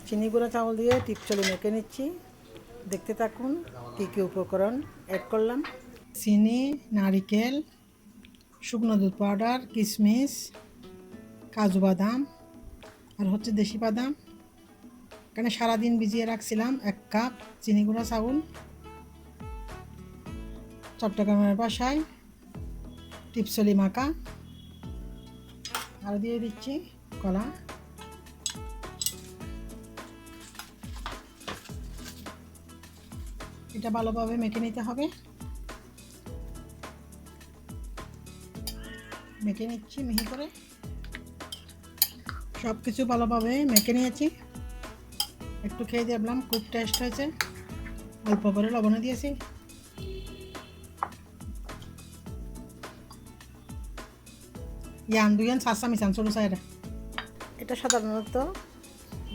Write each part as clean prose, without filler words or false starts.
চিনি গুঁড়া চাউল দিয়ে টিপচলি মেখে নিচ্ছি। দেখতে থাকুন কী কী উপকরণ অ্যাড করলাম। চিনি, নারিকেল, শুকনো দুধ পাউডার, কিশমিশ, কাজু বাদাম আর হচ্ছে দেশি বাদাম। এখানে সারাদিন ভিজিয়ে রাখছিলাম 1 কাপ চিনি গুঁড়া চাউল। চট্টগ্রামের বাসায় টিপসলি মাখা। আর দিয়ে দিচ্ছি কলা। এটা ভালোভাবে মেখে নিতে হবে। মেখে নিচ্ছি মিহি করে। সব কিছু ভালোভাবে মেখে নিয়েছি। একটু খেয়ে দেখলাম, খুব টেস্ট হয়েছে। অল্প করে লবণ দিয়েছি। দুইয়ান সাসা মিশান ছোটো সাইডে। এটা সাধারণত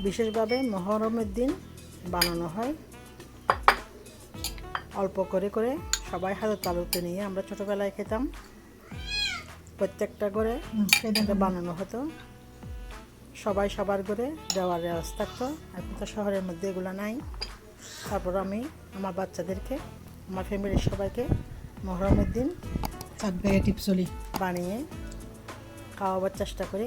বিশেষভাবে মহরমের দিন বানানো হয়। অল্প করে করে সবাই হাতের তালুতে নিয়ে আমরা ছোটোবেলায় খেতাম। প্রত্যেকটা করে এটা বানানো হতো। সবাই সবার করে দেওয়ার রেওয়াজ থাকতো। এখন তো শহরের মধ্যে এগুলো নাই। তারপর আমি আমার বাচ্চাদেরকে, আমার ফ্যামিলির সবাইকে মহরমের দিন চাটগাঁয়া টিপসলি বানিয়ে খাওয়াবার চেষ্টা করি।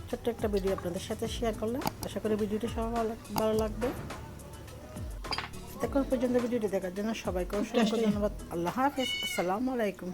ছোট্ট একটা ভিডিও আপনাদের সাথে শেয়ার করলাম। আশা করি ভিডিওটি সবাই ভালো লাগবে। এখন পর্যন্ত ভিডিওটি দেখার জন্য সবাইকে অসংখ্য ধন্যবাদ। আল্লাহ হাফেজ। আসসালামু আলাইকুম।